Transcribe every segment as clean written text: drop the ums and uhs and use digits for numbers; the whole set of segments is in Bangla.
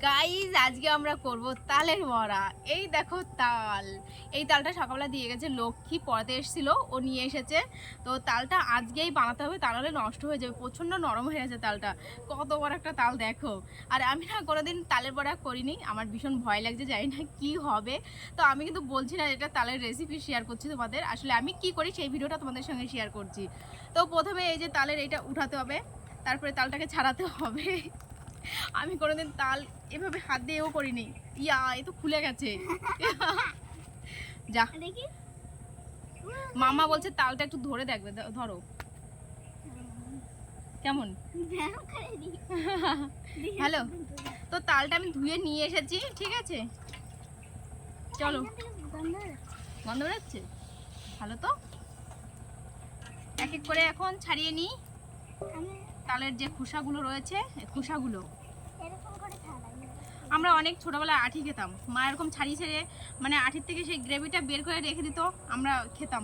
গাইজ আজকে আমরা করব তালের বড়া। এই দেখো তাল, এই তালটা সকালবেলা দিয়ে গেছে লক্ষ্মী, পড়াতে এসেছিল, ও নিয়ে এসেছে। তো তালটা আজকেই বানাতে হবে, তা নাহলে নষ্ট হয়ে যাবে, প্রচণ্ড নরম হয়ে গেছে তালটা। কত বড় একটা তাল দেখো। আর আমি না কোনোদিন তালের বড়া করিনি, আমার ভীষণ ভয় লাগছে, জানি না কি হবে। তো আমি কিন্তু বলছি না এটা তালের রেসিপি শেয়ার করছি তোমাদের, আসলে আমি কি করি সেই ভিডিওটা তোমাদের সঙ্গে শেয়ার করছি। তো প্রথমে এই যে তালের এইটা উঠাতে হবে, তারপরে তালটাকে ছাড়াতে হবে। আমি কোনোদিন তাল এভাবে হাত দিয়েও করিনি। এ তো খুলে গেছে। যা দেখি, মামা বলছে তালটা একটু ধরে দেখবে, ধরো কেমন হ্যালো। তো তালটা আমি ধুয়ে নিয়ে এসেছি, ঠিক আছে, চলো। গন্ধ বেরোচ্ছে, ভালো। তো এক এক করে এখন ছাড়িয়ে নিই তালের যে খোসাগুলো রয়েছে, খোসাগুলো। আমরা অনেক ছোটবেলায় আঠি খেতাম, মা এরকম ছাড়িয়ে ছেড়ে মানে আঠির থেকে সেই গ্রেভিটা বের করে রেখে দিত, আমরা খেতাম।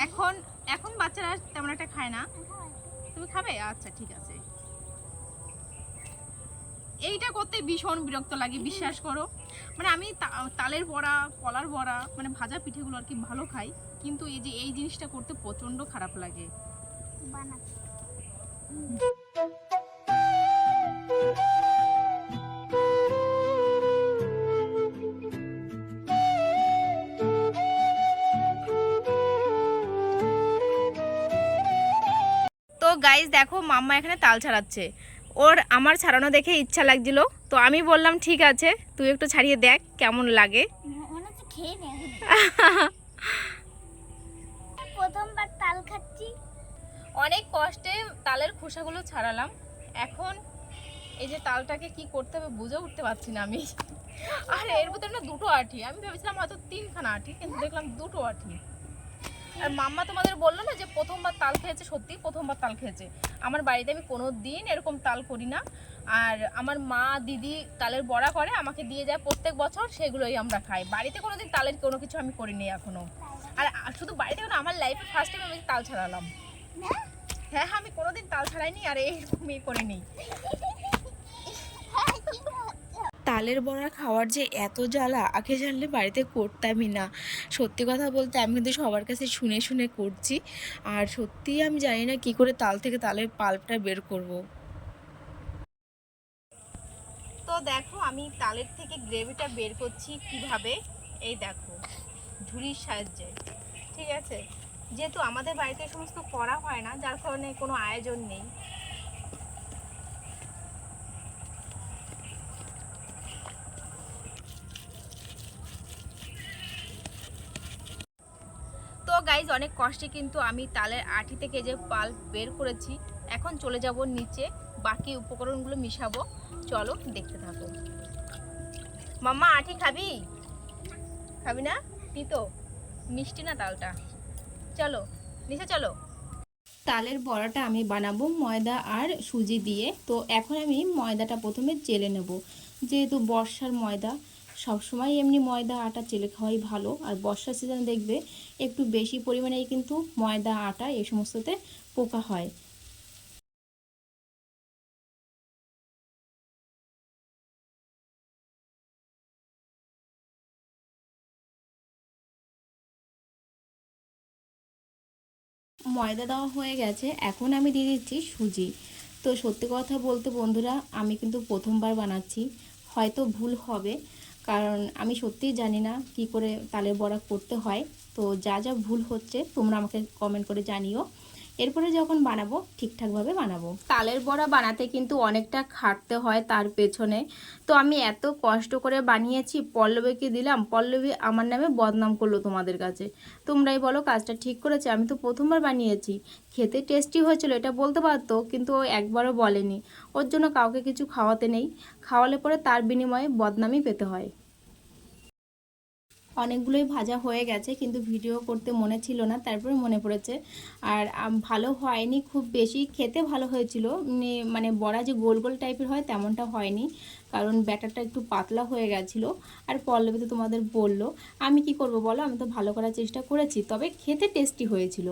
এখন এখন বাচ্চারা তেমন একটা খায় না। তুমি খাবে? আচ্ছা ঠিক আছে। এইটা করতে ভীষণ বিরক্ত লাগে, বিশ্বাস করো। মানে আমি তালের বড়া, কলার বড়া, মানে ভাজা পিঠেগুলো আর কি ভালো খাই, কিন্তু এই যে এই জিনিসটা করতে প্রচণ্ড খারাপ লাগে। তো গাইজ দেখো, মাম্মা এখানে তাল ছাড়াচ্ছে। ওর আমার ছাড়ানো দেখে ইচ্ছা লাগছিল, তো আমি বললাম ঠিক আছে তুই একটু ছাড়িয়ে দেখ কেমন লাগে। প্রথমবার তাল খাচ্ছি, অনেক কষ্টে তালের খোসাগুলো ছাড়ালাম। এখন এই যে তালটাকে কি করতে হবে বুঝে উঠতে পারছি না আমি। আর এর ভিতরে না দুটো আঠি, আমি ভেবেছিলাম হয়তো তিনখানা আঠি, কিন্তু দেখলাম দুটো আঠি। আর মাম্মা তোমাদের বললো না যে প্রথমবার তাল খেয়েছে, সত্যি প্রথমবার তাল খেয়েছে। আমার বাড়িতে আমি কোনো দিন এরকম তাল করি না। আর আমার মা দিদি তালের বড়া করে, আমাকে দিয়ে যায় প্রত্যেক বছর, সেগুলোই আমরা খাই। বাড়িতে কোনোদিন তালের কোনো কিছু আমি করিনি এখনো। আর শুধু বাড়িতে না, আমার লাইফে ফার্স্ট টাইম আমি তাল ছাড়ালাম। হ্যাঁ, আমি কোনোদিন তাল ছাড়াইনি, আর এইরকমই করিনি। তালের বড়া খাওয়ার যে এত জ্বালা, আগে জানলে বাড়িতে করতামই না। সত্যি কথা বলতে আমি কিন্তু সবার কাছে শুনে শুনে করছি। আর সত্যিই আমি জানি না কি করে তাল থেকে তালের পাল্পটা বের করব। তো দেখো আমি তালের থেকে গ্রেভিটা বের করছি কিভাবে, এই দেখো ঝুড়ির সাহায্যে, ঠিক আছে। যেহেতু আমাদের বাড়িতে এই সমস্ত করা হয় না, যার কারণে কোনো আয়োজন নেই। তো গাইজ অনেক কষ্টে কিন্তু আমি তালের আটি থেকে যে পাল্প বের করেছি। এখন চলে যাব নিচে, বাকি উপকরণগুলো মিশাবো। চলো দেখতে থাকো। মাম্মা আটি খাবি? খাবি না? তিতো মিষ্টি না তালটা। চলো নিচে চলো। তালের বড়াটা আমি বানাবো ময়দা আর সুজি দিয়ে। তো এখন আমি ময়দাটা প্রথমে চেলে নেব, যেহেতু বর্ষার ময়দা, সবসময় এমনি ময়দা আটা চেলে খাওয়াই ভালো। আর বর্ষার সিজনে দেখবে একটু বেশি পরিমাণেই কিন্তু ময়দা আটা এই সমস্ততে পোকা হয়। ময়দা দেওয়া হয়ে গেছে, এখন আমি দিয়ে দিচ্ছি সুজি। তো সত্যি কথা বলতে বন্ধুরা, আমি কিন্তু প্রথমবার বানাচ্ছি, হয়তো ভুল হবে, কারণ আমি সত্যিই জানি না কি করে তালের বড়া করতে হয়। তো যা যা ভুল হচ্ছে তোমরা আমাকে কমেন্ট করে জানিও, এরপরে যখন বানাবো ঠিকঠাকভাবে বানাবো। তালের বড়া বানাতে কিন্তু অনেকটা খাটতে হয় তার পেছনে। তো আমি এত কষ্ট করে বানিয়েছি, পল্লবীকে দিলাম, পল্লবী আমার নামে বদনাম করলো তোমাদের কাছে। তোমরাই বলো কাজটা ঠিক করেছে? আমি তো প্রথমবার বানিয়েছি, খেতে টেস্টি হয়েছিল এটা বলতে পারতো, কিন্তু ও একবারও বলেনি। ওর জন্য কাউকে কিছু খাওয়াতে নেই, খাওয়ালে পরে তার বিনিময়ে বদনামই পেতে হয়। অনেকগুলোই ভাজা হয়ে গেছে, কিন্তু ভিডিও করতে মনে ছিল না, তারপরে মনে পড়েছে। আর ভালো হয়নি খুব বেশি, খেতে ভালো হয়েছিল, মানে বড়া যে গোল গোল টাইপের হয় তেমনটা হয়নি, কারণ ব্যাটারটা একটু পাতলা হয়ে গেছিলো। আর পল্লবী তো তোমাদের বললো, আমি কি করব বলো, আমি তো ভালো করার চেষ্টা করেছি, তবে খেতে টেস্টি হয়েছিল।